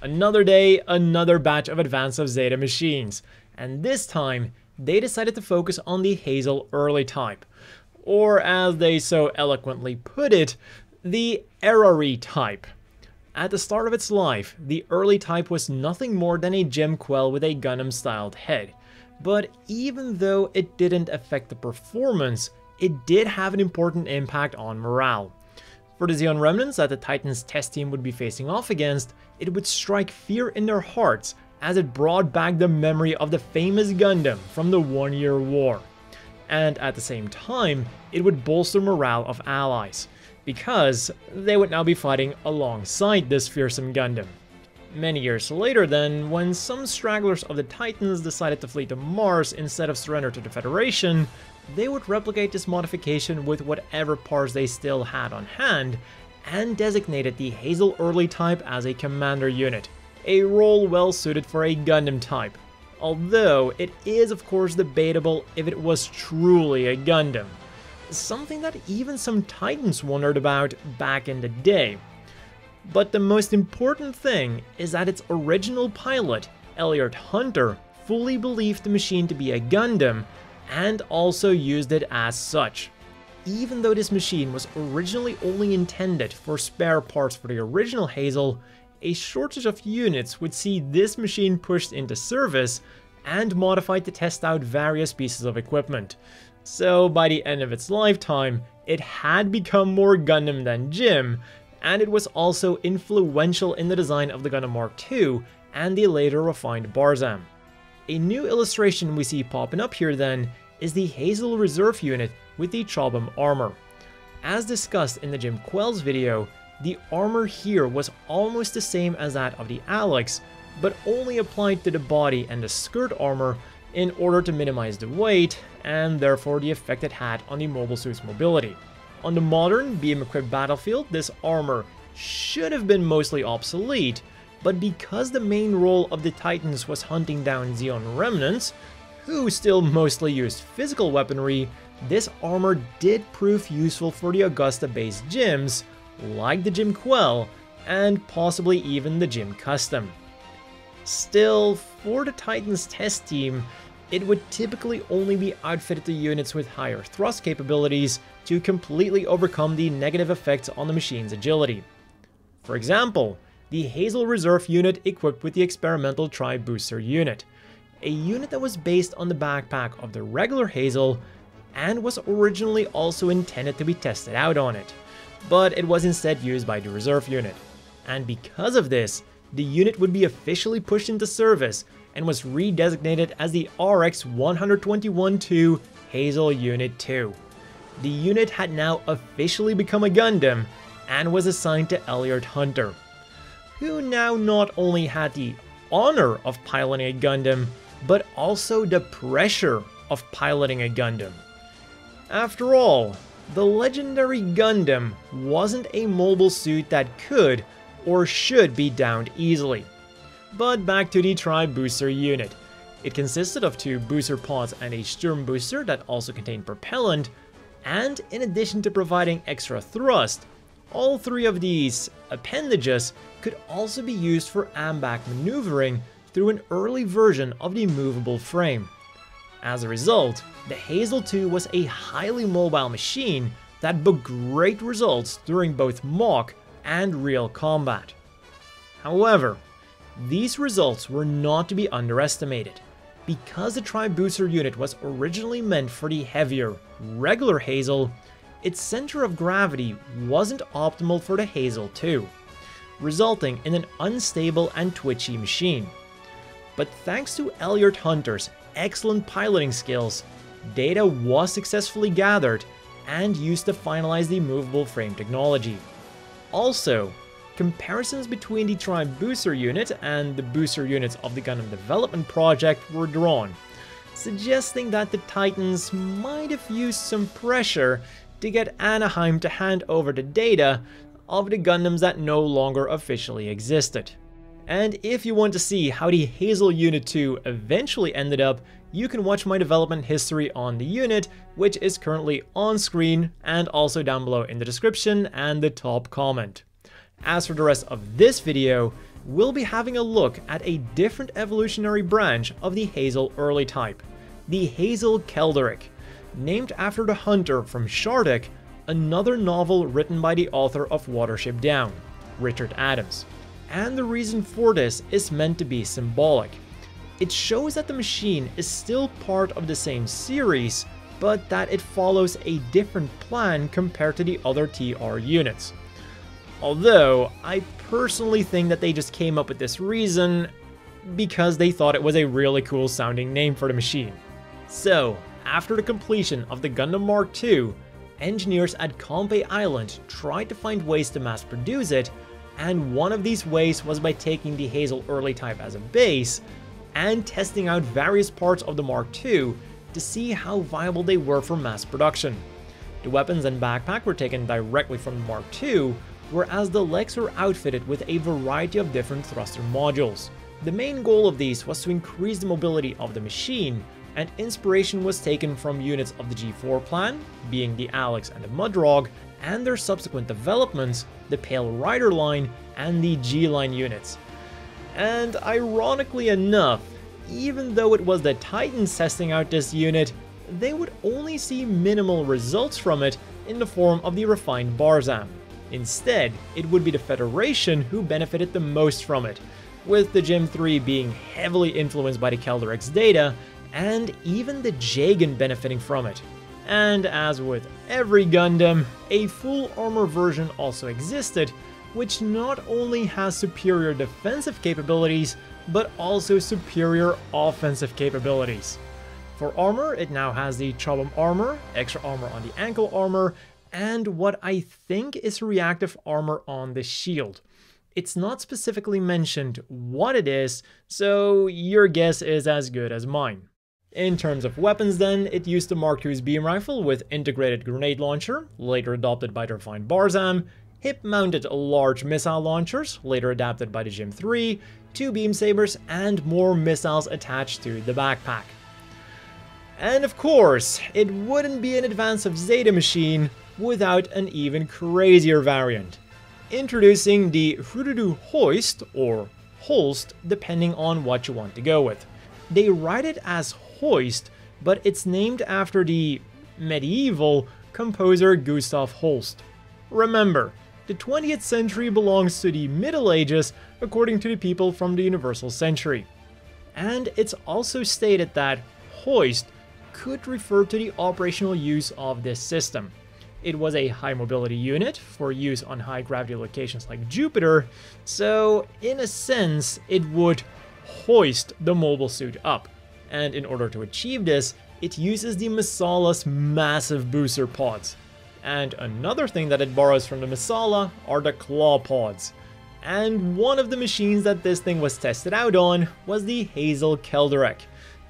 Another day, another batch of Advance of Zeta machines, and this time they decided to focus on the Hazel early type, or as they so eloquently put it, the Erari type. At the start of its life, the early type was nothing more than a gem quell with a Gundam-styled head, but even though it didn't affect the performance, it did have an important impact on morale. For the Zeon remnants that the Titans test team would be facing off against, it would strike fear in their hearts as it brought back the memory of the famous Gundam from the One-Year War. And at the same time, it would bolster morale of allies, because they would now be fighting alongside this fearsome Gundam. Many years later then, when some stragglers of the Titans decided to flee to Mars instead of surrender to the Federation, they would replicate this modification with whatever parts they still had on hand, and designated the Hazel Early type as a commander unit, a role well suited for a Gundam type, although it is of course debatable if it was truly a Gundam, something that even some Titans wondered about back in the day. But the most important thing is that its original pilot, Elliot Hunter, fully believed the machine to be a Gundam, and also used it as such. Even though this machine was originally only intended for spare parts for the original Hazel, a shortage of units would see this machine pushed into service and modified to test out various pieces of equipment. So by the end of its lifetime, it had become more Gundam than Jim, and it was also influential in the design of the Gundam Mark II and the later refined Barzam. A new illustration we see popping up here then is the Hazel Reserve unit with the Chobham armor. As discussed in the Jim Quells video, the armor here was almost the same as that of the Alex, but only applied to the body and the skirt armor in order to minimize the weight and therefore the effect it had on the mobile suit's mobility. On the modern beam-equipped battlefield, this armor should have been mostly obsolete, but because the main role of the Titans was hunting down Zeon remnants, who still mostly used physical weaponry, this armor did prove useful for the Augusta-based Jims, like the Jim Quell, and possibly even the Jim Custom. Still, for the Titans test team, it would typically only be outfitted to units with higher thrust capabilities to completely overcome the negative effects on the machine's agility. For example, the Hazel Reserve unit equipped with the experimental Tri-Booster unit, a unit that was based on the backpack of the regular Hazel and was originally also intended to be tested out on it, but it was instead used by the Reserve unit. And because of this, the unit would be officially pushed into service and was redesignated as the RX-121-2 Hazel Unit 2. The unit had now officially become a Gundam and was assigned to Elliot Hunter, who now not only had the honor of piloting a Gundam, but also the pressure of piloting a Gundam. After all, the legendary Gundam wasn't a mobile suit that could or should be downed easily. But back to the Tri-Booster unit. It consisted of 2 booster pods and a Sturm booster that also contained propellant, and in addition to providing extra thrust, all 3 of these appendages could also be used for AMBAC maneuvering through an early version of the movable frame. As a result, the Hazel 2 was a highly mobile machine that booked great results during both mock and real combat. However, these results were not to be underestimated. Because the Tri-Booster unit was originally meant for the heavier, regular Hazel, its center of gravity wasn't optimal for the Hazel 2, resulting in an unstable and twitchy machine. But thanks to Elliot Hunter's excellent piloting skills, data was successfully gathered and used to finalize the movable frame technology. Also, comparisons between the Tri-Booster unit and the booster units of the Gundam development project were drawn, suggesting that the Titans might have used some pressure to get Anaheim to hand over the data of the Gundams that no longer officially existed. And if you want to see how the Hazel Unit 2 eventually ended up, you can watch my development history on the unit, which is currently on screen and also down below in the description and the top comment. As for the rest of this video, we'll be having a look at a different evolutionary branch of the Hazel early type, the Hazel Kelderek, named after the hunter from Shardik, another novel written by the author of Watership Down, Richard Adams. And the reason for this is meant to be symbolic. It shows that the machine is still part of the same series, but that it follows a different plan compared to the other TR units. Although, I personally think that they just came up with this reason because they thought it was a really cool sounding name for the machine. So, after the completion of the Gundam Mark II, engineers at Pohnpei Island tried to find ways to mass produce it, and one of these ways was by taking the Hazel early type as a base and testing out various parts of the Mark II to see how viable they were for mass production. The weapons and backpack were taken directly from the Mark II, whereas the legs were outfitted with a variety of different thruster modules. The main goal of these was to increase the mobility of the machine, and inspiration was taken from units of the G4 plan, being the Alex and the Mudrog, and their subsequent developments, the Pale Rider line and the G-line units. And ironically enough, even though it was the Titans testing out this unit, they would only see minimal results from it in the form of the refined Barzam. Instead, it would be the Federation who benefited the most from it, with the Gym 3 being heavily influenced by the Kelderek's data, and even the Jagan benefiting from it. And as with every Gundam, a full armor version also existed, which not only has superior defensive capabilities, but also superior offensive capabilities. For armor, it now has the Chobham armor, extra armor on the ankle armor, and what I think is reactive armor on the shield. It's not specifically mentioned what it is, so your guess is as good as mine. In terms of weapons then, it used the Mark II's beam rifle with integrated grenade launcher, later adopted by the refined Barzam, hip-mounted large missile launchers, later adapted by the Gym 3, 2 beam sabers, and more missiles attached to the backpack. And of course, it wouldn't be an Advance of Zeta machine without an even crazier variant. Introducing the Hrududu Hoist, or Holst, depending on what you want to go with. They write it as Hoist, but it's named after the medieval composer Gustav Holst. Remember, the 20th century belongs to the Middle Ages according to the people from the Universal Century. And it's also stated that Hoist could refer to the operational use of this system. It was a high mobility unit for use on high gravity locations like Jupiter, so in a sense it would hoist the mobile suit up. And in order to achieve this, it uses the Masala's massive booster pods. And another thing that it borrows from the Masala are the claw pods. And one of the machines that this thing was tested out on was the Hazel Kelderek,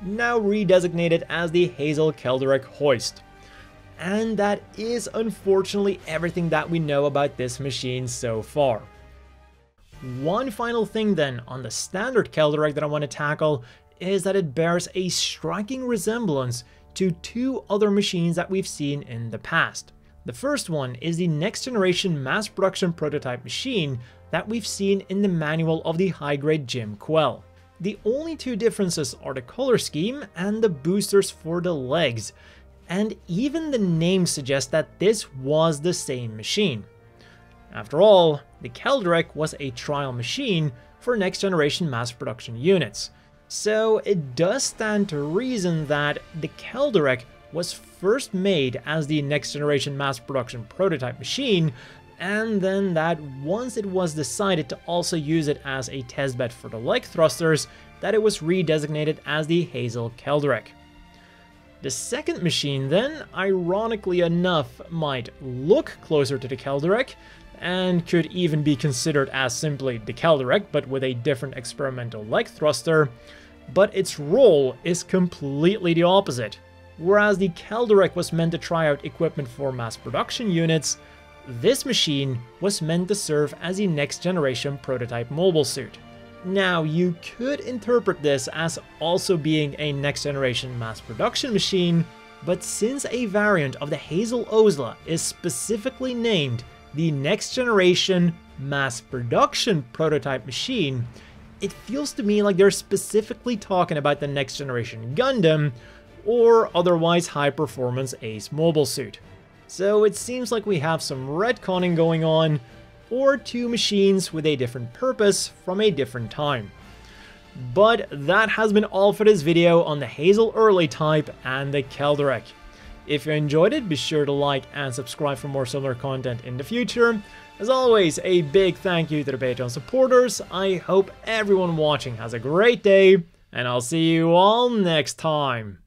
now redesignated as the Hazel Kelderek Hoist. And that is unfortunately everything that we know about this machine so far. One final thing then on the standard Kelderek that I want to tackle is that it bears a striking resemblance to 2 other machines that we've seen in the past. The first one is the next generation mass production prototype machine that we've seen in the manual of the high-grade Jim Quell. The only 2 differences are the color scheme and the boosters for the legs, and even the name suggests that this was the same machine. After all, the Kelderek was a trial machine for next generation mass production units, so it does stand to reason that the Kelderek was first made as the next generation mass production prototype machine, and then that once it was decided to also use it as a testbed for the leg thrusters, that it was redesignated as the Hazel Kelderek. The second machine then, ironically enough, might look closer to the Kelderek, and could even be considered as simply the Kelderek, but with a different experimental leg thruster, but its role is completely the opposite. Whereas the Kelderek was meant to try out equipment for mass production units, this machine was meant to serve as a next generation prototype mobile suit. Now, you could interpret this as also being a next generation mass production machine, but since a variant of the Hazel Ozla is specifically named the next generation mass production prototype machine, it feels to me like they're specifically talking about the next generation Gundam or otherwise high performance Ace mobile suit. So it seems like we have some retconning going on, or two machines with a different purpose from a different time. But that has been all for this video on the Hazel Early type and the Kelderek. If you enjoyed it, be sure to like and subscribe for more similar content in the future. As always, a big thank you to the Patreon supporters. I hope everyone watching has a great day, and I'll see you all next time.